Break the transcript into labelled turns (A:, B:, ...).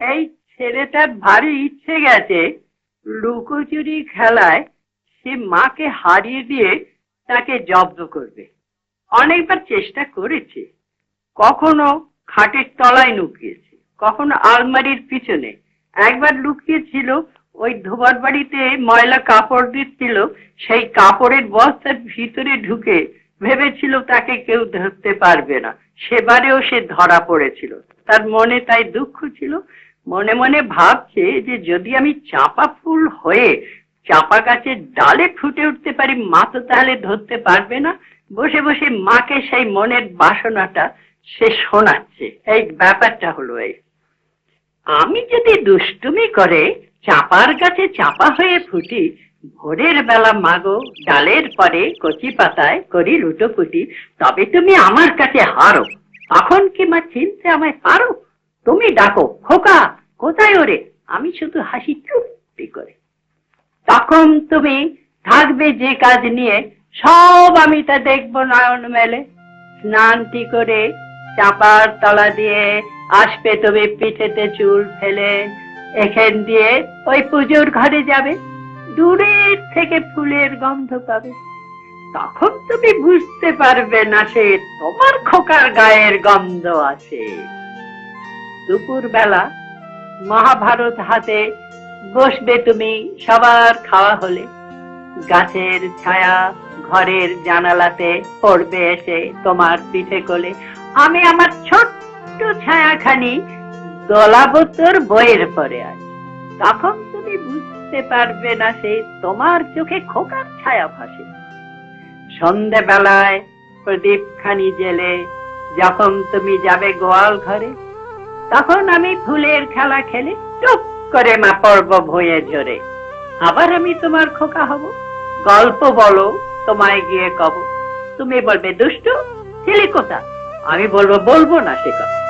A: এই ছেলেটার ভারী ইচ্ছে গেছে লুকোচুরি খেলায় সে মাকে হারিয়ে দিয়ে তাকে জব্দ করবে। অনেকবার চেষ্টা করেছে, কখনো খাটের তলায় লুকিয়েছে, কখনো আলমারির পিছনে। একবার লুকিয়েছিল ওই ধোবার বাড়িতে ময়লা কাপড় দিচ্ছিল, সেই কাপড়ের বস্তার ভিতরে ঢুকে ভেবেছিল তাকে কেউ ধরতে পারবে না। সেবারেও সে ধরা পড়েছিল। তার মনে তাই দুঃখ ছিল। মনে মনে ভাবছে যে যদি আমি চাঁপা ফুল হয়ে চাঁপা গাছের ডালে ফুটে উঠতে পারি, মা তো তাহলে ধরতে পারবে না। বসে বসে মাকে সেই মনের বাসনাটা সে শোনাচ্ছে। এই ব্যাপারটা হলো এই, আমি যদি দুষ্টুমি করে চাপার গাছে চাপা হয়ে ফুটি, ভোরের বেলা মাগো ডালের পরে কচি পাতায় করি লুটোপুটি, তবে তুমি আমার কাছে হারো। তখন কি মা চিনতে আমায় পারো? তুমি ডাকো খোকা, কোথায় ওরে? আমি শুধু হাসি চুপটি করে। তখন তুমি থাকবে যে কাজ নিয়ে, সব আমি তা দেখবো নয়ন মেলে। স্নানটি করে চাপার তলা দিয়ে আসবে তুমি পিঠেতে চুল ফেলে, এখান দিয়ে ওই পুজোর ঘরে যাবে, দূরের থেকে ফুলের গন্ধ পাবে। তখন তুমি বুঝতে পারবে না সে তোমার খোকার গায়ের গন্ধ আসে। দুপুর বেলা মহাভারত হাতে বসবে তুমি, সবার খাওয়া হলে। গাছের ছায়া ঘরের জানালাতে পড়বে এসে তোমার পিঠে কোলে। আমি আমার ছোট্ট ছায়াখানি দোলাবো তোর বইয়ের পরে আছি। তখন তুমি বুঝতে পারবে না সে তোমার চোখে খোকার ছায়া ভাসে। সন্ধে বেলায় প্রদীপ খানি জেলে যখন তুমি যাবে গোয়াল ঘরে, তখন আমি ফুলের খেলা খেলে চুপ করে মা পড়ব ভুঁয়ে ঝরে। আবার আমি তোমার খোকা হব, গল্প বলো তোমায় গিয়ে কব। তুমি বলবে দুষ্টু ছেলে কোথা, আমি বলবো বলবো না সে কথা।